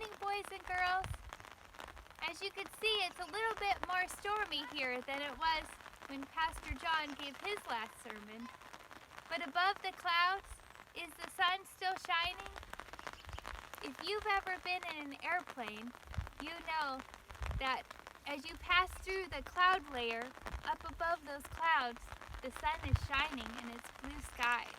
morning, boys and girls. As you can see, it's a little bit more stormy here than it was when Pastor John gave his last sermon. But above the clouds, is the sun still shining? If you've ever been in an airplane, you know that as you pass through the cloud layer, up above those clouds, the sun is shining and it's blue skies.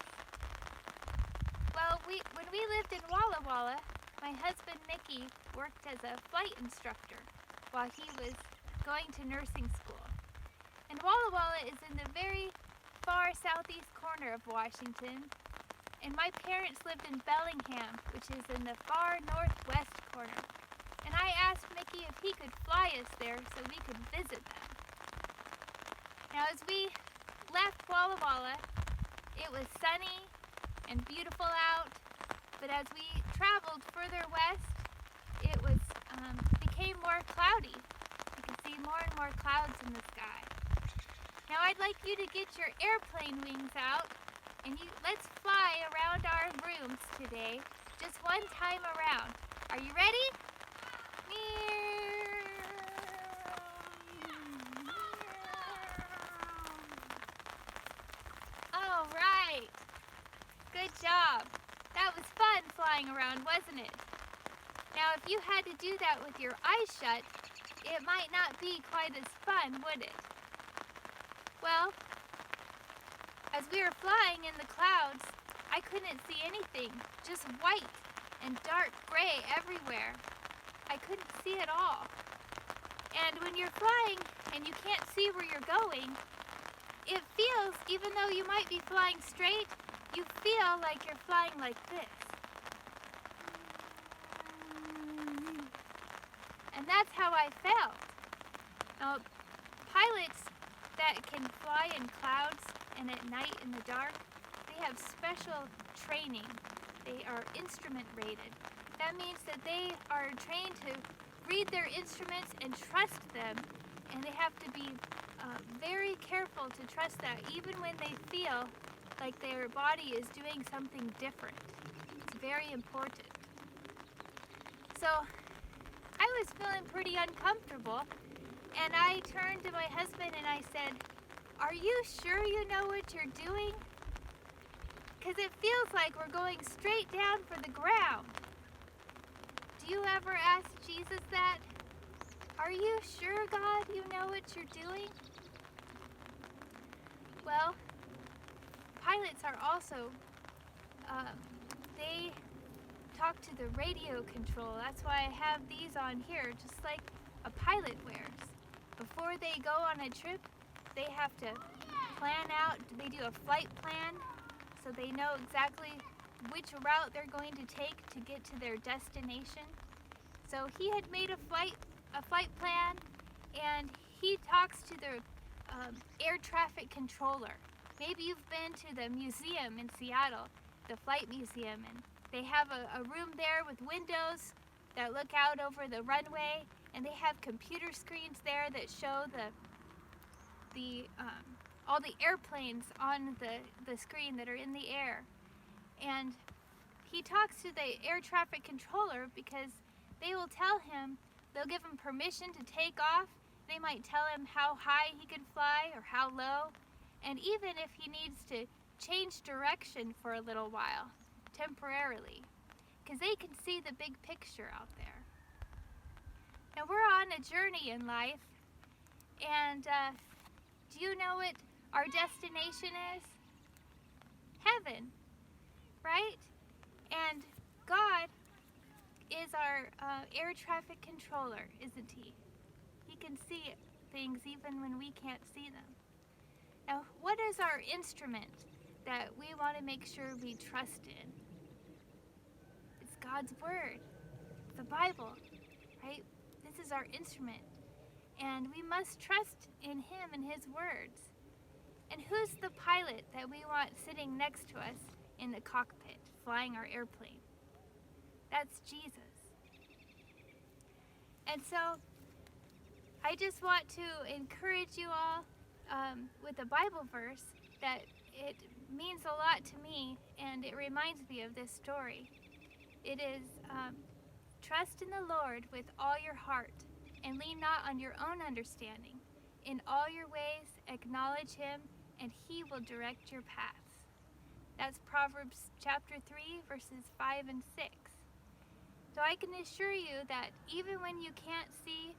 Well, when we lived in Walla Walla, my husband Mickey worked as a flight instructor while he was going to nursing school. And Walla Walla is in the very far southeast corner of Washington, and my parents lived in Bellingham, which is in the far northwest corner. And I asked Mickey if he could fly us there so we could visit them. Now, as we left Walla Walla, it was sunny and beautiful out, but as we traveled further west, it became more cloudy. You could see more and more clouds in the sky. Now I'd like you to get your airplane wings out, and let's fly around our rooms today, just one time around. Are you ready? All right. Good job. That was fun flying around, wasn't it? Now, if you had to do that with your eyes shut, it might not be quite as fun, would it? Well, as we were flying in the clouds, I couldn't see anything, just white and dark gray everywhere. I couldn't see it all. And when you're flying and you can't see where you're going, it feels, even though you might be flying straight, you feel like you're flying like this. And that's how I felt. Now, pilots that can fly in clouds and at night in the dark, they have special training. They are instrument rated. That means that they are trained to read their instruments and trust them, and they have to be very careful to trust that even when they feel like their body is doing something different. It's very important. So I was feeling pretty uncomfortable, and I turned to my husband and I said, "Are you sure you know what you're doing? Because it feels like we're going straight down for the ground." Do you ever ask Jesus that? Are you sure, God, you know what you're doing? Well, pilots are also, they talk to the radio control. That's why I have these on here, just like a pilot wears. Before they go on a trip, they have to plan out, they do a flight plan, so they know exactly which route they're going to take to get to their destination. So he had made a flight plan, and he talks to the air traffic controller. Maybe you've been to the museum in Seattle, the flight museum, and they have a room there with windows that look out over the runway, and they have computer screens there that show all the airplanes on the screen that are in the air. And he talks to the air traffic controller because they will tell him, they'll give him permission to take off. They might tell him how high he can fly or how low, and even if he needs to change direction for a little while, temporarily, because they can see the big picture out there. Now we're on a journey in life, and do you know what our destination is? Heaven, right? And God is our air traffic controller, isn't he? He can see things even when we can't see them. Now, what is our instrument that we want to make sure we trust in? It's God's Word, the Bible, right? This is our instrument. And we must trust in him and his words. And who's the pilot that we want sitting next to us in the cockpit, flying our airplane? That's Jesus. And so I just want to encourage you all with a Bible verse that it means a lot to me, and it reminds me of this story. It is Trust in the Lord with all your heart, and lean not on your own understanding. In all your ways acknowledge him, and he will direct your paths. That's Proverbs chapter 3, verses 5 and 6. So I can assure you that even when you can't see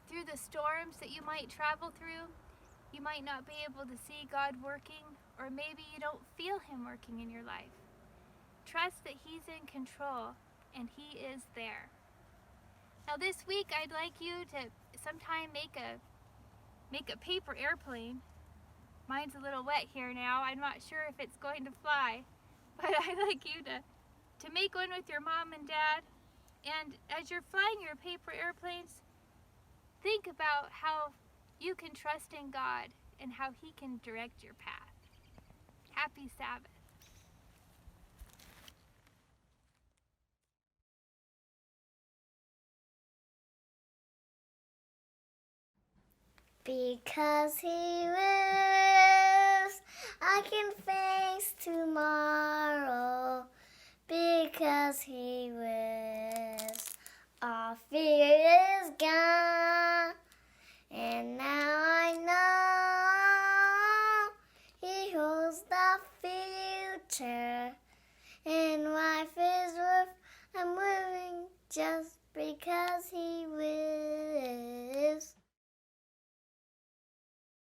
through the storms that you might travel through, you might not be able to see God working, or maybe you don't feel him working in your life. Trust that he's in control and he is there. Now this week I'd like you to sometime make a paper airplane. Mine's a little wet here now. I'm not sure if it's going to fly, but I'd like you to make one with your mom and dad. And as you're flying your paper airplanes, think about how you can trust in God and how he can direct your path. Happy Sabbath. Because he lives, I can face tomorrow. Because he lives, all fear is gone. And now I know he holds the future. And life is worth I'm living just because